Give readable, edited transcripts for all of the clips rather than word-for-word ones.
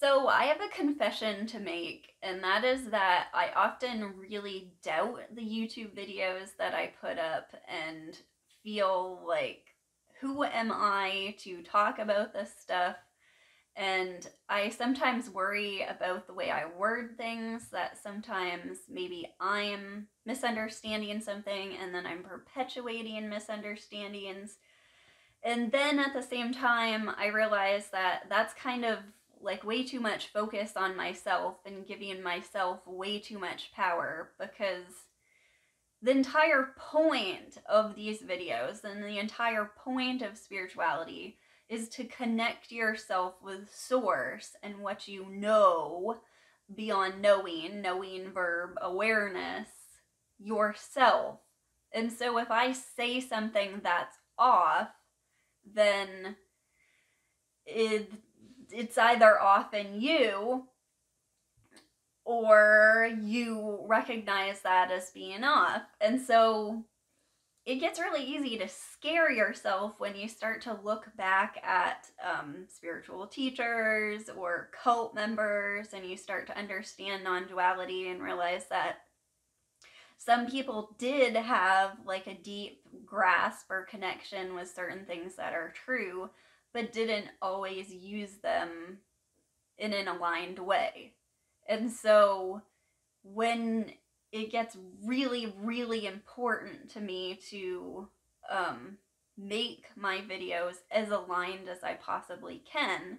So I have a confession to make, and that is that I often really doubt the YouTube videos that I put up and feel like, who am I to talk about this stuff? And I sometimes worry about the way I word things, that sometimes maybe I'm misunderstanding something and then I'm perpetuating misunderstandings. And then at the same time, I realized that that's kind of like way too much focus on myself and giving myself way too much power, because the entire point of these videos and the entire point of spirituality is to connect yourself with source and what you know beyond knowing verb awareness, yourself. And so if I say something that's off, then it, it's either off in you or you recognize that as being off. And so it gets really easy to scare yourself when you start to look back at spiritual teachers or cult members, and you start to understand non-duality and realize that some people did have like a deep grasp or connection with certain things that are true, but didn't always use them in an aligned way. And so when it gets really, really important to me to make my videos as aligned as I possibly can,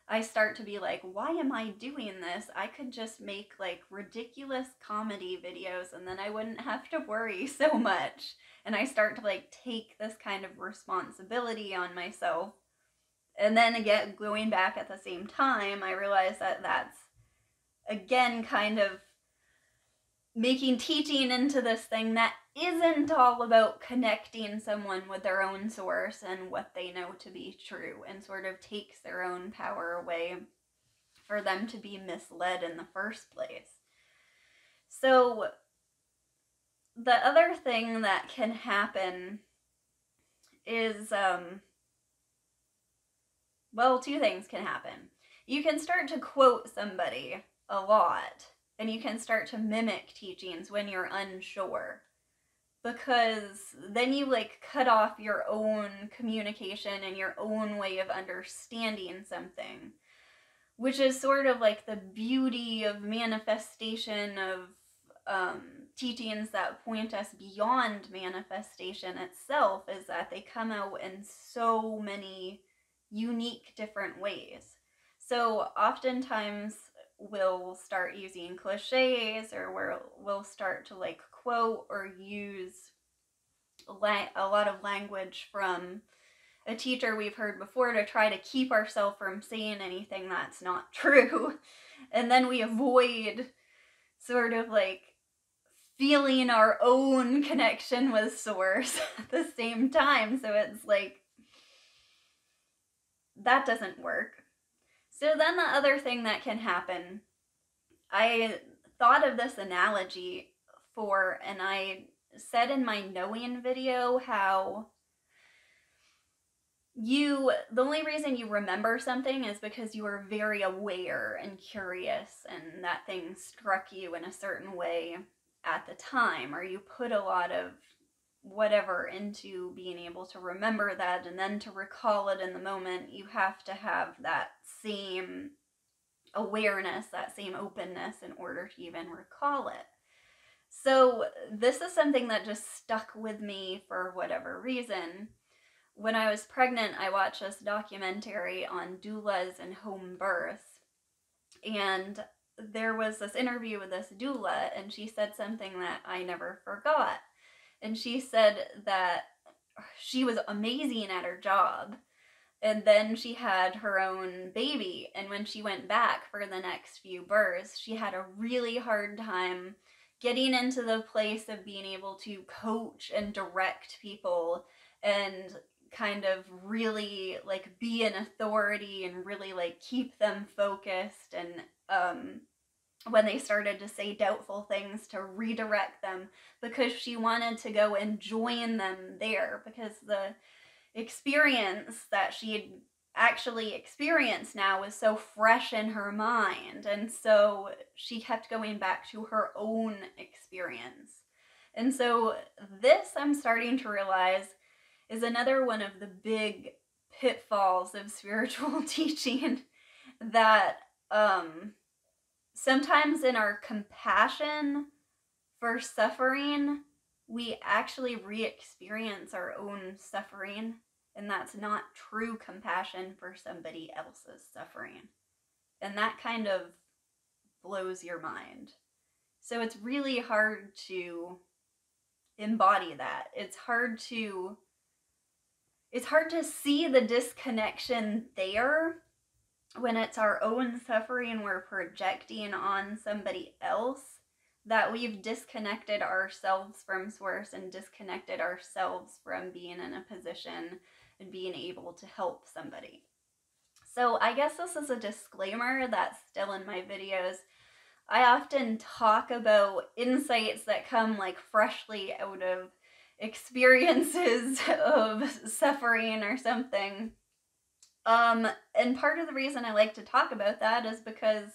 I start to be like, why am I doing this? I could just make like ridiculous comedy videos and then I wouldn't have to worry so much. And I start to like take this kind of responsibility on myself. And then again, going back at the same time, I realize that that's again kind of making teaching into this thing that isn't all about connecting someone with their own source and what they know to be true, and sort of takes their own power away for them to be misled in the first place. So the other thing that can happen is, well, two things can happen. You can start to quote somebody a lot, and you can start to mimic teachings when you're unsure, because then you like cut off your own communication and your own way of understanding something, which is sort of like the beauty of manifestation of teachings that point us beyond manifestation itself, is that they come out in so many unique different ways. So oftentimes we'll start using cliches, or we'll start to like quote or use a lot of language from a teacher we've heard before to try to keep ourselves from saying anything that's not true. And then we avoid sort of like feeling our own connection with source at the same time. So it's like, that doesn't work. So then the other thing that can happen, I thought of this analogy for, and I said in my knowing video, how the only reason you remember something is because you were very aware and curious, and that thing struck you in a certain way at the time, or you put a lot of whatever into being able to remember that, and then to recall it in the moment, you have to have that same awareness, that same openness, in order to even recall it. So this is something that just stuck with me for whatever reason. When I was pregnant, I watched this documentary on doulas and home births, and there was this interview with this doula, and she said something that I never forgot. And she said that she was amazing at her job, and then she had her own baby, and when she went back for the next few births, she had a really hard time getting into the place of being able to coach and direct people and kind of really like be an authority and really like keep them focused, and when they started to say doubtful things, to redirect them, because she wanted to go and join them there, because the experience that she had actually experienced now was so fresh in her mind. And so she kept going back to her own experience. And so this, I'm starting to realize, is another one of the big pitfalls of spiritual teaching, that sometimes in our compassion for suffering, we actually re-experience our own suffering, and that's not true compassion for somebody else's suffering. And that kind of blows your mind. So it's really hard to embody that. It's hard to see the disconnection there when it's our own suffering we're projecting on somebody else, that we've disconnected ourselves from source and disconnected ourselves from being in a position and being able to help somebody. So I guess this is a disclaimer that's still in my videos. I often talk about insights that come like freshly out of experiences of suffering or something. And part of the reason I like to talk about that is because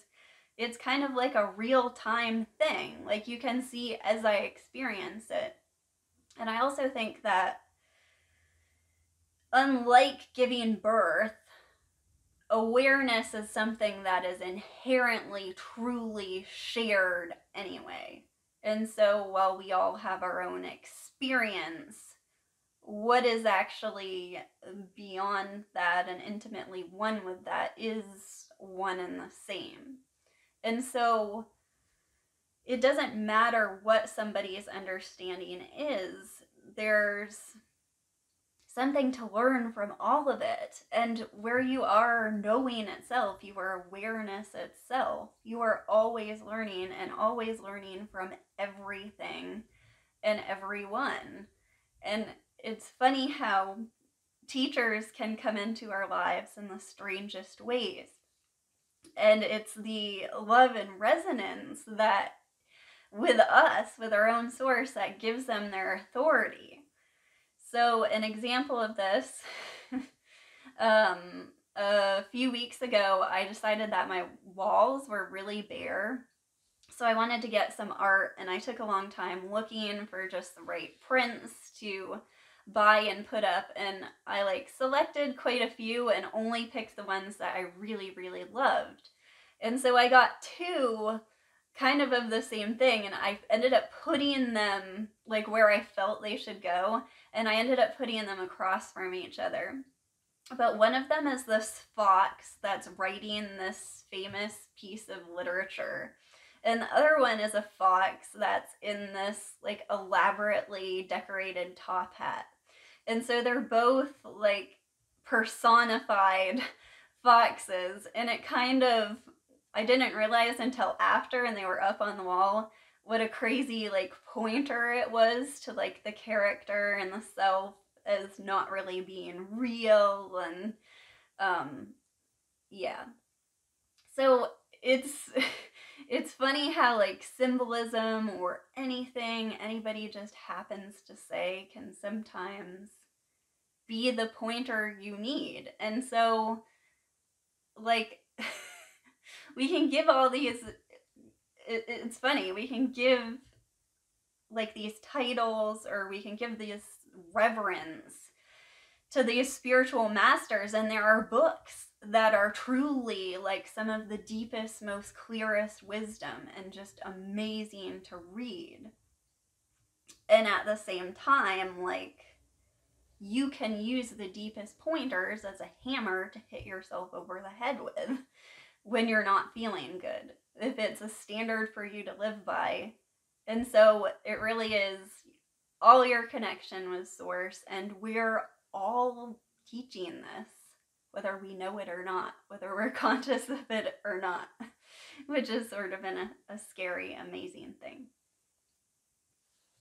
it's kind of like a real-time thing. Like, you can see as I experience it. And I also think that, unlike giving birth, awareness is something that is inherently, truly shared anyway. And so while we all have our own experience, what is actually beyond that and intimately one with that is one and the same. And so it doesn't matter what somebody's understanding is, there's something to learn from all of it. And where you are knowing itself, you are awareness itself. You are always learning and always learning from everything and everyone. And it's funny how teachers can come into our lives in the strangest ways. And it's the love and resonance that, with us, with our own source, that gives them their authority. So an example of this, a few weeks ago, I decided that my walls were really bare. So I wanted to get some art, and I took a long time looking for just the right prints to buy and put up, and I selected quite a few and only picked the ones that I really, really loved. And so I got two kind of the same thing, and I ended up putting them where I felt they should go, and I ended up putting them across from each other. But one of them is this fox that's writing this famous piece of literature. And the other one is a fox that's in this elaborately decorated top hat. And so they're both personified foxes. And it kind of, I didn't realize until after and they were up on the wall what a crazy pointer it was to the character and the self as not really being real. And yeah. So it's funny how symbolism or anything anybody just happens to say can sometimes be the pointer you need. And so we can give all these, it's funny, we can give these titles, or we can give this reverence to these spiritual masters, and there are books that are truly some of the deepest, most clearest wisdom and just amazing to read. And at the same time, you can use the deepest pointers as a hammer to hit yourself over the head with when you're not feeling good, if it's a standard for you to live by. And so it really is all your connection with source, and we're all teaching this, whether we know it or not, whether we're conscious of it or not, which is sort of a scary, amazing thing.